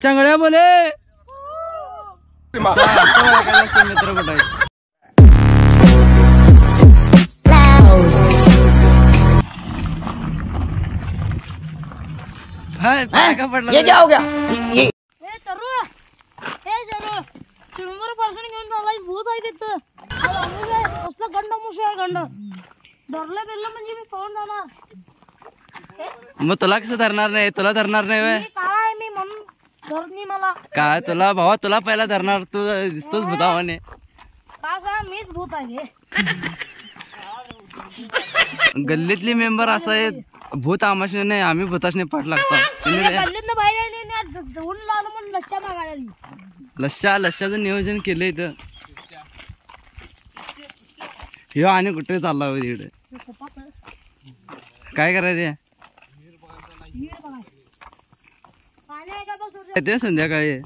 चांगल्या बोले मित्र कुठे का पडला ये क्या हो गया भूत आहे तिथं कसलं गंड मुशी आहे गंड धरलं बिरलं म्हणजे मी पाहून जाणार मग तुला कसं धरणार नाही तुला धरणार नाही वे काळा आहे मी म्हणून धरणी मला काय तुला भावा तुला पहिला धरणार तू दिसतोच भूतावाने का सांग मीच भूत आहे गल्लीतली मेंबर असं आहे भूत आमाशने नाही आम्ही भूताशने पाठ लागतो गल्लीतनं बाहेर धुवून लावलं म्हणून लच्छा मागायला लश्याचं नियोजन केलंय इथं ह्यो आणि कुठे चालला होता इकडे काय करायचं ते संध्याकाळी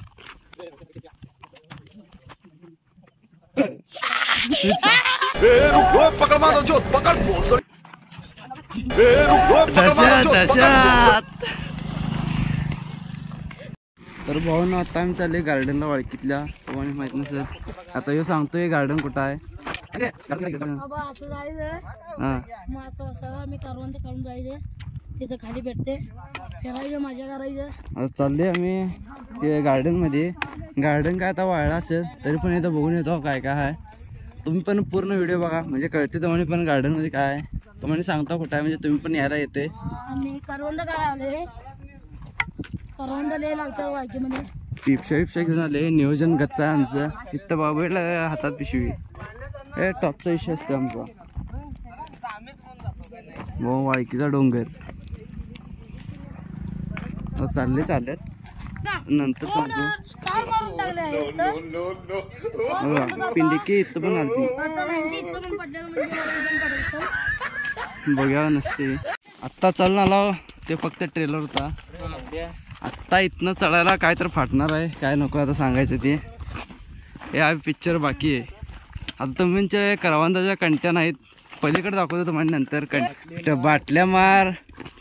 तर भाऊ ना आता आम्ही चालले गार्डनला वाळकीतल्या तुम्हाला माहित नसेल आता ह्यो सांगतोय गार्डन कुठं आहे असं जायचं मग असं मी करवंद काढून जायचं तिथं खाली भेटते फिरायचं मजा करायचं आता चालले आम्ही गार्डन मध्ये गार्डन काय आता वाळला असेल तरी पण इथं बघून येतो काय काय आहे तुम्ही पण पूर्ण व्हिडिओ बघा म्हणजे कळते तुम्हाला पण गार्डन मध्ये काय आहे तुम्हाला सांगता कुठं आहे म्हणजे तुम्ही पण यायला येते आम्ही करवंद काढायला करवंद लय लागतं वाळकीमध्ये पिपशा घेऊन आले नियोजन गच्च आहे आमचं इथं बाबूला हातात पिशवी हे टॉपचा विषय असतो आमचा भाऊ वाळकीचा डोंगर चालले चालत नंतर सांगतो पिंडिकी इथं पण आलती बघा नसते आत्ता चालून आला ते फक्त ट्रेलर होता आत्ता इथनं चढायला काय तर फाटणार आहे काय नको आता सांगायचं ते हे आहे पिक्चर बाकी आहे आता तुमच्या करवंदाच्या कंट्या नाहीत पलीकडे दाखवतो तुम्हाला नंतर कुठं बाटल्या मार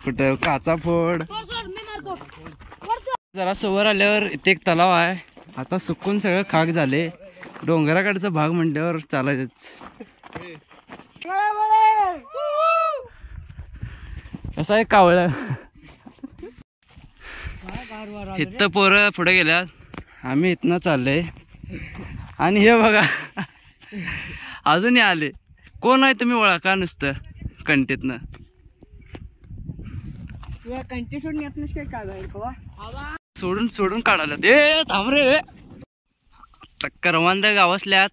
कुठं काचा फोड जरा सवर आल्यावर इथे एक तलाव आहे आता सुकून सगळं खाक झाले डोंगराकडचा भाग म्हटल्यावर चालायचंच कसं आहे कावळं इथं पोरं पुढे गेल्यात आम्ही इथनं चाललंय आणि हे बघा अजूनही आले कोण आहे तुम्ही ओळखा नुसतं कंटीतनं कंटी सोडून येत नस काय सोडून काढायला ते थांब रे करवंद गावसल्यात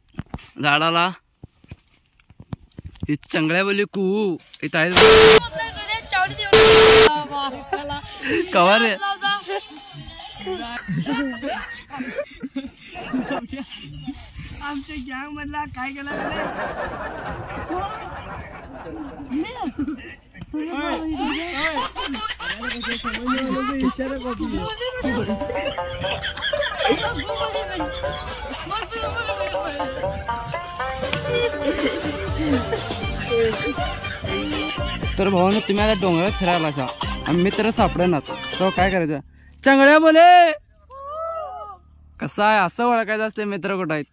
झाडाला ही चंगळ्या बोली कू इथं आहे कवा रे आमच्या गँग मधला काय केला तर भावानं तुम्ही आता डोंगरात फिरायला असा आणि मित्र सापडणार तो काय करायचं चांगल्या बोले कसं आहे असं ओळखायचं असते मित्र कुठं आहेत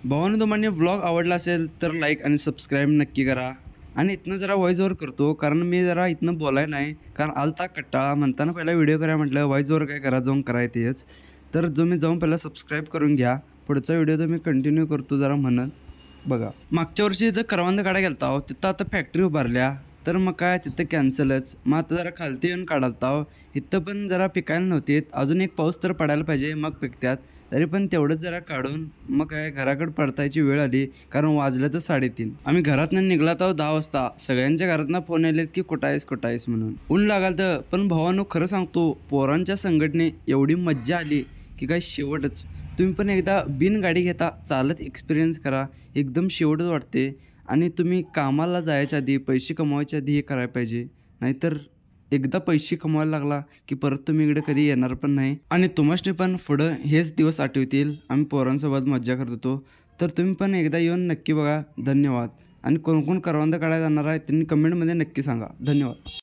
भावानं तुम्हाला व्लॉग आवडला असेल तर लाईक आणि सबस्क्राईब नक्की करा आणि इथनं जरा व्हॉइस ओव्हर करतो कारण मी जरा इथनं बोलाय नाही कारण आलता कट्टाळा म्हणताना पहिला व्हिडिओ करा म्हटलं व्हॉइस ओव्हर काय करा जाऊन करायचेच तर जो मी जाऊन पहिला सबस्क्राईब करून घ्या पुढचा व्हिडिओ तर मी कंटिन्यू करतो जरा म्हणत बघा मागच्या वर्षी इथं करवंद काढा गेलता हो तिथं आता फॅक्टरी उभारल्या तर मग काय तिथं कॅन्सलच मग आता जरा खालती येऊन काढालता हो इथं पण जरा पिकायला नव्हते अजून एक पाऊस तर पडायला पाहिजे मग पिकत्यात तरी पण तेवढंच जरा काढून मग काय घराकडे पडतायची वेळ आली कारण वाजलं तर 3:30 आम्ही घरातनं निघलात आहोत 10 वाजता सगळ्यांच्या घरातनं फोन आलेत की कुठं आहेस म्हणून ऊन लागाल तर पण भावानो खरं सांगतो पोरांच्या संघटने एवढी मज्जा आली की काय शेवटच तुम्ही पण एकदा बिन गाडी घेता चालत एक्सपिरियन्स करा एकदम शेवटच वाटते आणि तुम्ही कामाला जायच्या आधी पैसे कमवायच्या आधी हे करायला पाहिजे नाहीतर एकदा पैसे कमवायला लागला की परत तुम्ही इकडे कधी येणार पण नाही आणि तुम्हाला पण पुढं हेच दिवस आठवतील आम्ही पोरांसोबत मज्जा करत होतो तर तुम्ही पण एकदा येऊन नक्की बघा धन्यवाद आणि कोण कोण करवंद काढायला जाणार आहे त्यांनी कमेंटमध्ये नक्की सांगा धन्यवाद